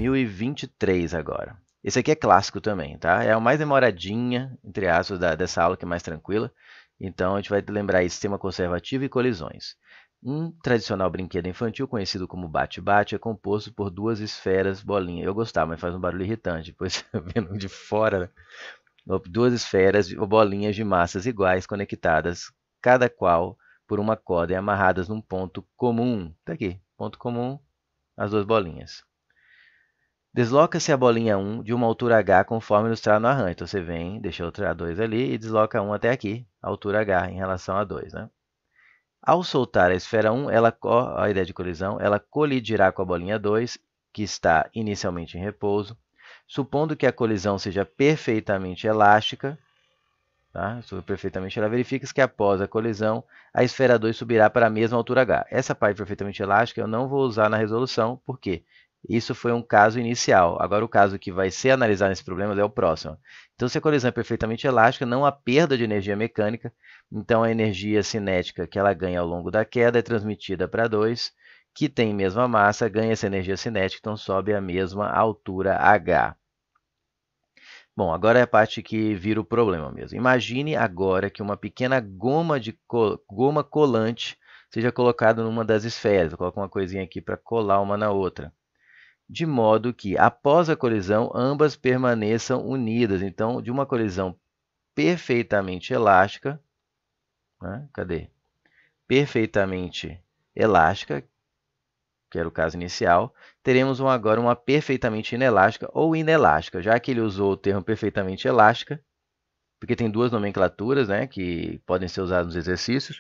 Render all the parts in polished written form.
2023 agora. Esse aqui é clássico também, tá? É a mais demoradinha, entre aspas, dessa aula, que é mais tranquila. Então, a gente vai lembrar aí sistema conservativo e colisões. Um tradicional brinquedo infantil, conhecido como bate-bate, é composto por duas esferas bolinha. Eu gostava, mas faz um barulho irritante. Depois, vendo de fora, né? Duas esferas ou bolinhas de massas iguais conectadas, cada qual por uma corda e amarradas num ponto comum. Tá aqui, ponto comum, as duas bolinhas. Desloca-se a bolinha 1 de uma altura h conforme ilustrado no arranjo. Então você vem, deixa a 2 ali e desloca 1 até aqui, a altura h em relação a 2, né? Ao soltar a esfera 1, a ideia de colisão, ela colidirá com a bolinha 2, que está inicialmente em repouso. Supondo que a colisão seja perfeitamente elástica, tá? Perfeitamente, ela verifica que após a colisão, a esfera 2 subirá para a mesma altura h. Essa parte perfeitamente elástica eu não vou usar na resolução, porque isso foi um caso inicial. Agora, o caso que vai ser analisado nesse problema é o próximo. Então, se a colisão é perfeitamente elástica, não há perda de energia mecânica. Então, a energia cinética que ela ganha ao longo da queda é transmitida para 2, que tem mesma massa, ganha essa energia cinética, então sobe a mesma altura h. Bom, agora é a parte que vira o problema mesmo. Imagine agora que uma pequena goma colante seja colocada numa das esferas. Eu coloco uma coisinha aqui para colar uma na outra. De modo que, após a colisão, ambas permaneçam unidas. Então, de uma colisão perfeitamente elástica, né? Cadê? Perfeitamente elástica, que era o caso inicial, teremos agora uma perfeitamente inelástica ou inelástica, já que ele usou o termo perfeitamente elástica, porque tem duas nomenclaturas, né, que podem ser usadas nos exercícios,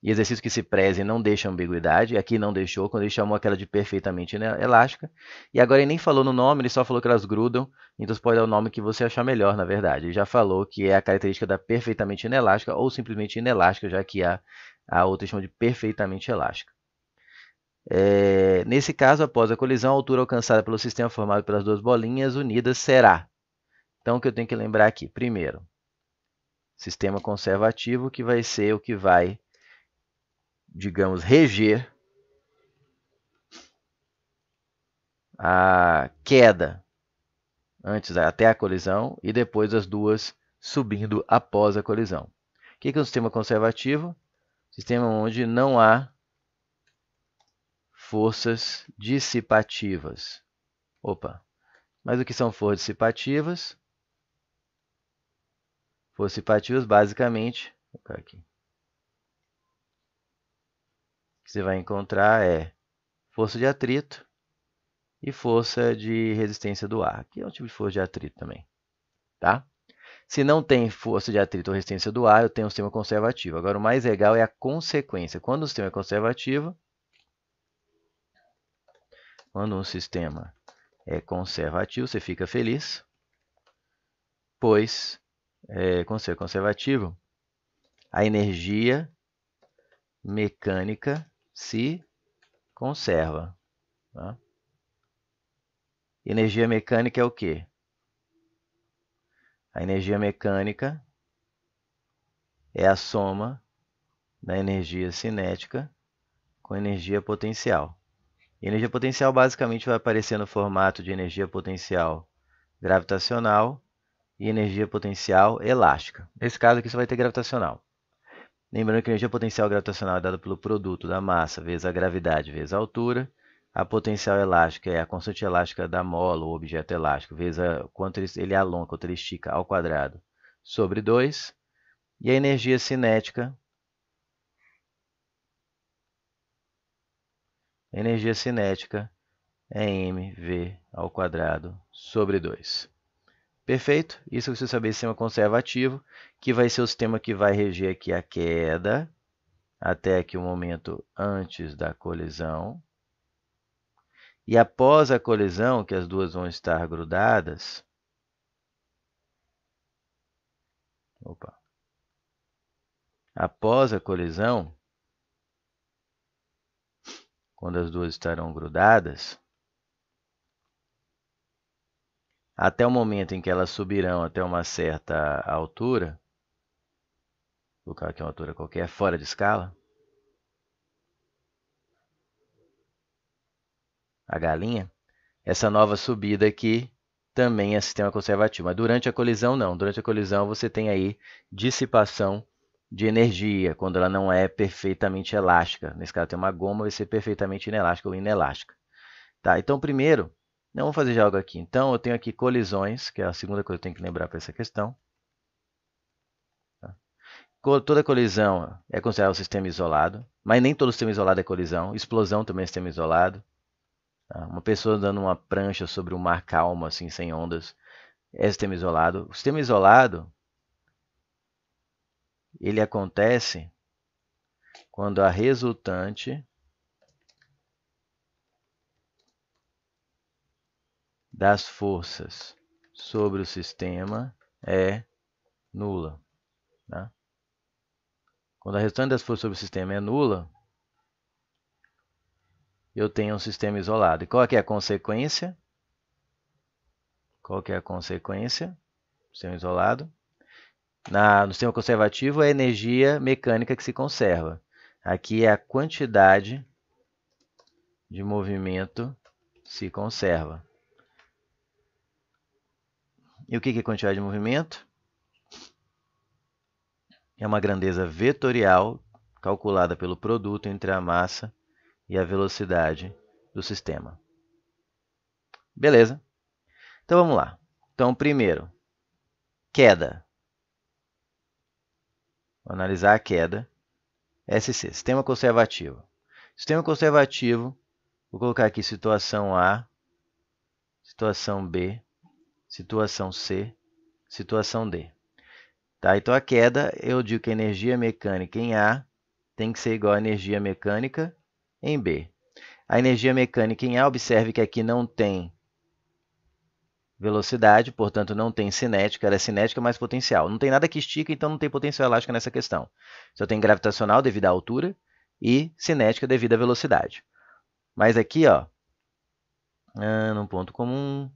e exercícios que se prezem não deixam ambiguidade, aqui não deixou, quando ele chamou aquela de perfeitamente elástica, e agora ele nem falou no nome, ele só falou que elas grudam, então você pode dar o nome que você achar melhor, na verdade. Ele já falou que é a característica da perfeitamente inelástica ou simplesmente inelástica, já que a outra chama de perfeitamente elástica. Nesse caso, após a colisão, a altura alcançada pelo sistema formado pelas duas bolinhas unidas será. Então, o que eu tenho que lembrar aqui? Primeiro, sistema conservativo, que vai ser o que vai, digamos, reger a queda antes até a colisão e depois as duas subindo após a colisão. O que é um sistema conservativo? Sistema onde não há forças dissipativas. Opa, mas o que são forças dissipativas? Forças dissipativas, basicamente, aqui, que você vai encontrar força de atrito e força de resistência do ar, que é um tipo de força de atrito também, tá? Se não tem força de atrito ou resistência do ar, eu tenho um sistema conservativo. Agora, o mais legal é a consequência. Quando um sistema é conservativo, você fica feliz, pois, com ser conservativo, a energia mecânica se conserva. Tá? Energia mecânica é o quê? A energia mecânica é a soma da energia cinética com energia potencial. Energia potencial basicamente vai aparecer no formato de energia potencial gravitacional e energia potencial elástica. Nesse caso aqui você vai ter gravitacional. Lembrando que a energia potencial gravitacional é dada pelo produto da massa vezes a gravidade vezes a altura. A potencial elástica é a constante elástica da mola, ou objeto elástico, vezes quanto ele alonga, quanto ele estica ao quadrado, sobre 2. E a energia cinética é mv ao quadrado sobre 2. Perfeito? Isso que você saber do sistema conservativo, que vai ser o sistema que vai reger aqui a queda, até aqui o momento antes da colisão. E após a colisão, que as duas vão estar grudadas, após a colisão, quando as duas estarão grudadas, até o momento em que elas subirão até uma certa altura, vou colocar aqui uma altura qualquer, fora de escala, a galinha, Essa nova subida aqui também é sistema conservativo, mas durante a colisão não. Durante a colisão você tem aí dissipação de energia, quando ela não é perfeitamente elástica. Nesse caso tem uma goma, vai ser perfeitamente inelástica ou inelástica. Tá, então primeiro, não vou fazer já algo aqui. Então eu tenho aqui colisões, que é a segunda coisa que eu tenho que lembrar para essa questão. Tá? Toda colisão é considerada um sistema isolado, mas nem todo sistema isolado é colisão. Explosão também é sistema isolado. Tá? Uma pessoa andando uma prancha sobre um mar calmo, assim, sem ondas, é sistema isolado. O sistema isolado, ele acontece quando a resultante das forças sobre o sistema é nula. Tá? Quando a resultante das forças sobre o sistema é nula, eu tenho um sistema isolado. E qual é a consequência? Qual que é a consequência? Sistema isolado. No sistema conservativo é a energia mecânica que se conserva. Aqui é a quantidade de movimento se conserva. E o que é quantidade de movimento? É uma grandeza vetorial calculada pelo produto entre a massa e a velocidade do sistema. Beleza? Então vamos lá. Então, primeiro, queda. Vou analisar a queda. SC, sistema conservativo. Sistema conservativo, vou colocar aqui situação A, situação B, situação C, situação D. Tá? Então a queda, eu digo que a energia mecânica em A tem que ser igual à energia mecânica em B. A energia mecânica em A, observe que aqui não tem velocidade, portanto não tem cinética, ela é cinética mais potencial. Não tem nada que estica, então não tem potência elástica nessa questão. Só tem gravitacional devido à altura e cinética devido à velocidade. Mas aqui, ó, num ponto comum,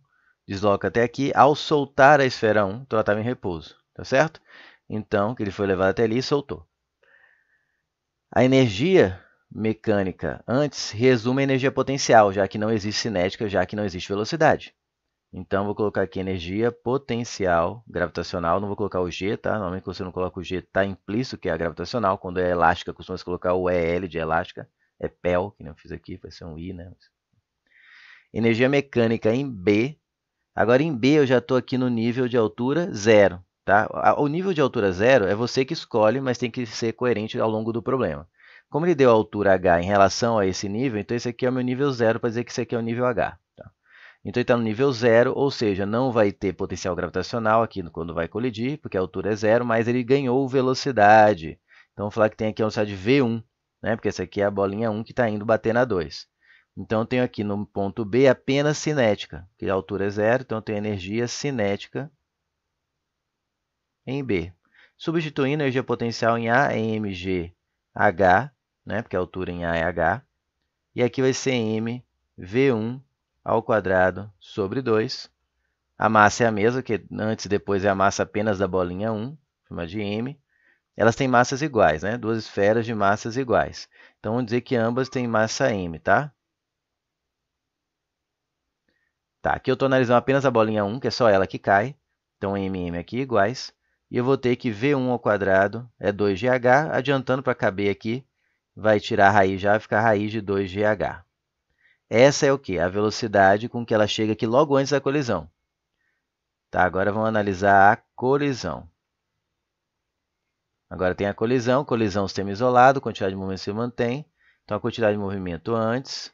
desloca até aqui. Ao soltar a esfera 1, então ela estava em repouso, tá certo? Então, que ele foi levado até ali e soltou. A energia mecânica antes resume a energia potencial, já que não existe cinética, já que não existe velocidade. Então, vou colocar aqui energia potencial gravitacional. Não vou colocar o G, tá? Normalmente, quando você não coloca o G, está implícito que é a gravitacional. Quando é elástica, costuma-se colocar o EL de elástica. É PEL, que não fiz aqui, vai ser um I, né? Energia mecânica em B. Agora, em B, eu já estou aqui no nível de altura 0. Tá? O nível de altura 0 é você que escolhe, mas tem que ser coerente ao longo do problema. Como ele deu a altura H em relação a esse nível, então esse aqui é o meu nível 0 para dizer que esse aqui é o nível H. Tá? Então ele está no nível 0, ou seja, não vai ter potencial gravitacional aqui quando vai colidir, porque a altura é 0, mas ele ganhou velocidade. Então vamos falar que tem aqui a velocidade V1, né? Porque essa aqui é a bolinha 1 que está indo bater na 2. Então eu tenho aqui no ponto B apenas cinética, que a altura é 0, então eu tenho energia cinética em B. Substituindo a energia potencial em A é mgh, né? Porque a altura em A é h. E aqui vai ser mv1 ao quadrado sobre 2. A massa é a mesma, que antes e depois é a massa apenas da bolinha 1, chama de m. Elas têm massas iguais, né? Duas esferas de massas iguais. Então, vamos dizer que ambas têm massa m, tá? Tá, aqui eu estou analisando apenas a bolinha 1, que é só ela que cai. Então, m e m aqui iguais. E eu vou ter que v1 ao quadrado é 2gh. Adiantando para caber aqui, vai tirar a raiz já, vai ficar a raiz de 2gh. Essa é o quê? A velocidade com que ela chega aqui logo antes da colisão. Tá, agora vamos analisar a colisão. Agora tem a colisão, sistema isolado, quantidade de movimento se mantém. Então a quantidade de movimento antes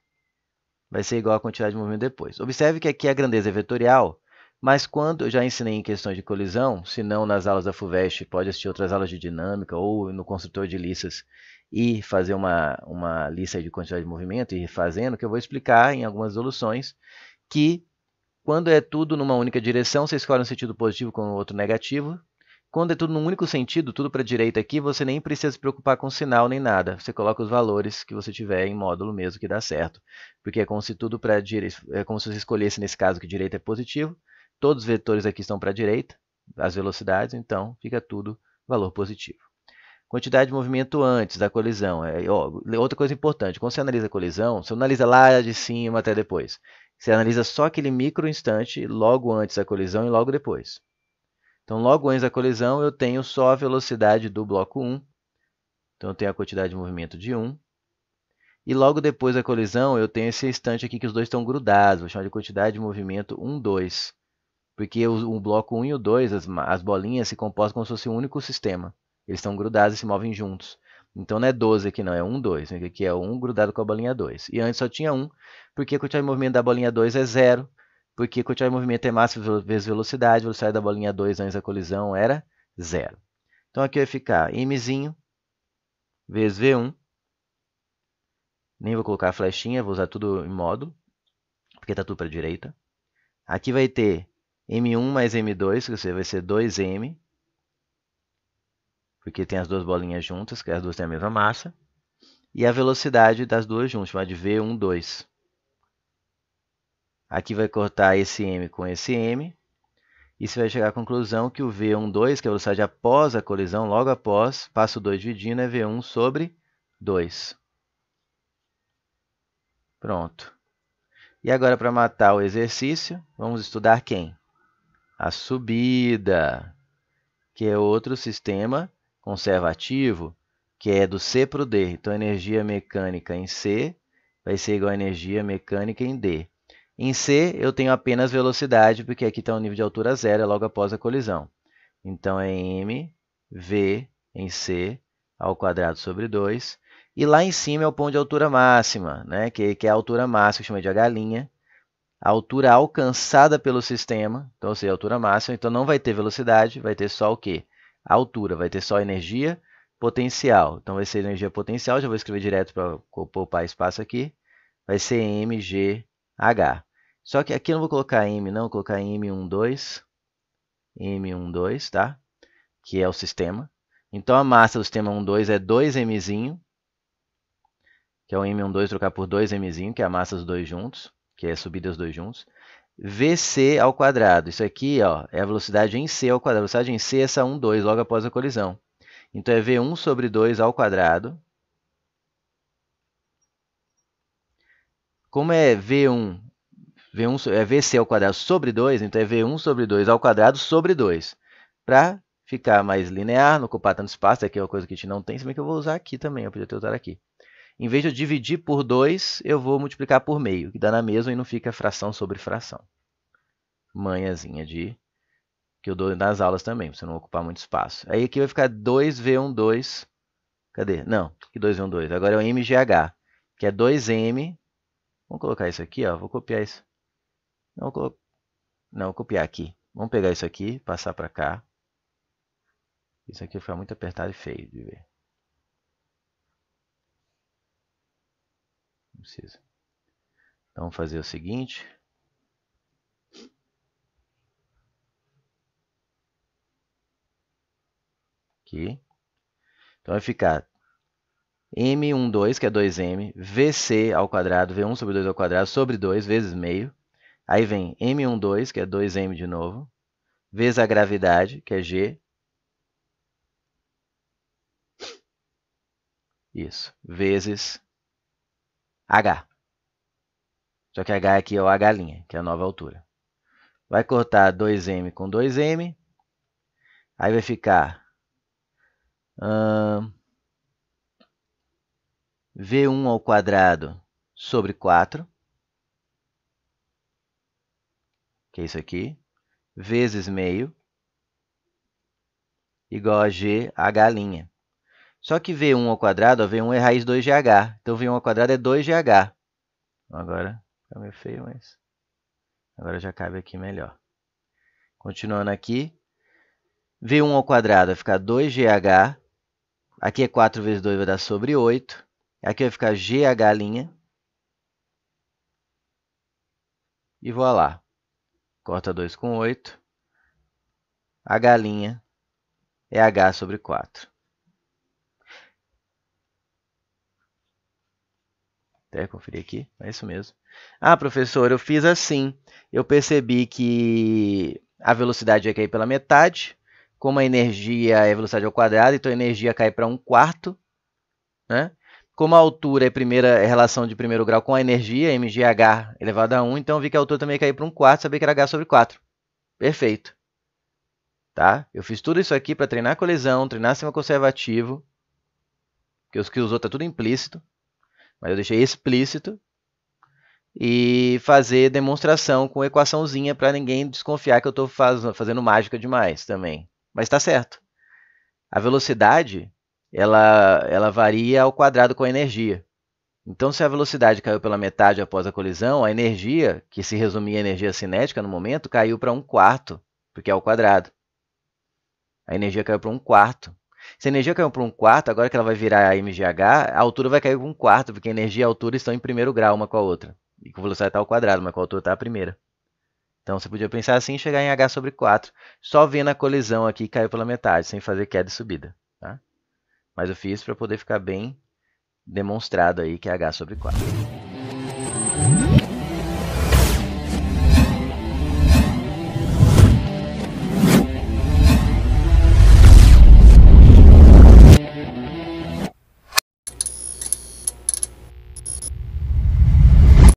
vai ser igual à quantidade de movimento depois. Observe que aqui a grandeza é vetorial, mas quando eu já ensinei em questões de colisão, se não nas aulas da FUVEST, pode assistir outras aulas de dinâmica ou no construtor de listas e fazer uma lista de quantidade de movimento e ir fazendo, que eu vou explicar em algumas soluções que quando é tudo numa única direção, você escolhe um sentido positivo com o outro negativo. Quando é tudo num único sentido, tudo para a direita aqui, você nem precisa se preocupar com sinal nem nada. Você coloca os valores que você tiver em módulo mesmo que dá certo. Porque é como se tudo para direita, é como se você escolhesse nesse caso que direita é positivo. Todos os vetores aqui estão para a direita, as velocidades, então fica tudo valor positivo. Quantidade de movimento antes da colisão. Outra coisa importante, quando você analisa a colisão, você analisa lá de cima até depois. Você analisa só aquele micro instante, logo antes da colisão e logo depois. Então, logo antes da colisão, eu tenho só a velocidade do bloco 1. Então, eu tenho a quantidade de movimento de 1. E logo depois da colisão, eu tenho esse instante aqui que os dois estão grudados. Vou chamar de quantidade de movimento 1, 2. Porque o bloco 1 e o 2, as bolinhas, se comportam como se fosse um único sistema. Eles estão grudados e se movem juntos. Então não é 12 aqui não, é 1, 2. Aqui é 1 grudado com a bolinha 2. E antes só tinha 1, porque a quantidade de movimento da bolinha 2 é 0. Porque a quantidade de movimento é massa vezes velocidade. A velocidade da bolinha 2 antes da colisão era 0. Então aqui vai ficar mzinho vezes V1. Nem vou colocar a flechinha, vou usar tudo em módulo, porque está tudo para a direita. Aqui vai ter M1 mais M2, que vai ser 2M, porque tem as duas bolinhas juntas, que as duas têm a mesma massa. E a velocidade das duas juntas, chamada de V1, 2. Aqui vai cortar esse M com esse M. E você vai chegar à conclusão que o V1, 2, que é a velocidade após a colisão, logo após, passo 2 dividindo, é V1 sobre 2. Pronto. E agora, para matar o exercício, vamos estudar quem? A subida, que é outro sistema conservativo, que é do C para o D. Então, energia mecânica em C vai ser igual a energia mecânica em D. Em C, eu tenho apenas velocidade, porque aqui está o nível de altura 0, é logo após a colisão. Então, é mv em C ao quadrado sobre 2. E lá em cima é o ponto de altura máxima, né? que é a altura máxima, que chama de H'. A altura alcançada pelo sistema, então, ou seja, a altura máxima, então não vai ter velocidade, vai ter só o quê? A altura, vai ter só energia potencial. Então, vai ser energia potencial, já vou escrever direto para poupar espaço aqui. Vai ser mgh. Só que aqui eu não vou colocar m, não, vou colocar m12, m12, tá? Que é o sistema. Então, a massa do sistema 12 é 2mzinho, que é o m12 trocar por 2mzinho, que é a massa dos dois juntos, que é a subida dos dois juntos. Vc ao quadrado. Isso aqui ó, é a velocidade em c ao quadrado. A velocidade em c é essa 1, 2, logo após a colisão. Então, é v1 sobre 2 ao quadrado. Como é v1 é vc ao quadrado sobre 2, então é v1 sobre 2 ao quadrado sobre 2. Para ficar mais linear, não ocupar tanto espaço, aqui é uma coisa que a gente não tem, se bem que eu vou usar aqui também, eu podia ter usado aqui. Em vez de eu dividir por 2, eu vou multiplicar por meio, que dá na mesma e não fica fração sobre fração. Manhãzinha que eu dou nas aulas também, para você não ocupar muito espaço. Aí aqui vai ficar 2v12. Cadê? Não, que 2v12. Agora é o mgh, que é 2m. Vamos colocar isso aqui, ó. Vou copiar isso. Não, vou copiar aqui. Vamos pegar isso aqui, passar para cá. Isso aqui vai ficar muito apertado e feio de ver. Não precisa. Então, vamos fazer o seguinte. Aqui. Então, vai ficar m12, que é 2m, vc ao quadrado, v1 sobre 2 ao quadrado, sobre 2 vezes meio. Aí vem m12, que é 2m de novo, vezes a gravidade, que é g. Isso, vezes h. Só que h aqui é o h', que é a nova altura. Vai cortar 2m com 2m. Aí vai ficar v1 ao quadrado sobre 4, que é isso aqui, vezes meio, igual a gh'. Só que v1 ao quadrado, ó, v1 é raiz 2 de h. Então, v1 ao quadrado é 2 de h. Agora, fica meio feio, mas agora já cabe aqui melhor. Continuando aqui, v1 ao quadrado vai ficar 2gh. Aqui é 4 vezes 2, vai dar sobre 8. Aqui vai ficar gh'. E vou lá. Corta 2 com 8. H' é h sobre 4. Até conferir aqui, é isso mesmo. Ah, professor, eu fiz assim. Eu percebi que a velocidade ia cair pela metade. Como a energia é velocidade ao quadrado, então a energia cai para 1/4. Né? Como a altura é relação de primeiro grau com a energia, mgh elevado a 1, então eu vi que a altura também ia cair para 1/4, sabia que era h sobre 4. Perfeito. Tá? Eu fiz tudo isso aqui para treinar colisão, treinar sistema conservativo, porque os que usou está tudo implícito, mas eu deixei explícito, e fazer demonstração com equaçãozinha para ninguém desconfiar que eu estou fazendo mágica demais também. Mas está certo. A velocidade ela varia ao quadrado com a energia. Então, se a velocidade caiu pela metade após a colisão, a energia, que se resumia em energia cinética no momento, caiu para 1/4, porque é ao quadrado. A energia caiu para 1/4. Se a energia caiu para 1/4, agora que ela vai virar a mgh, a altura vai cair para 1/4, porque a energia e a altura estão em primeiro grau uma com a outra. E com a velocidade está ao quadrado, mas com a altura está a primeira. Então você podia pensar assim e chegar em h sobre 4, só vendo a colisão aqui caiu pela metade, sem fazer queda e subida. Tá? Mas eu fiz para poder ficar bem demonstrado aí que é h sobre 4.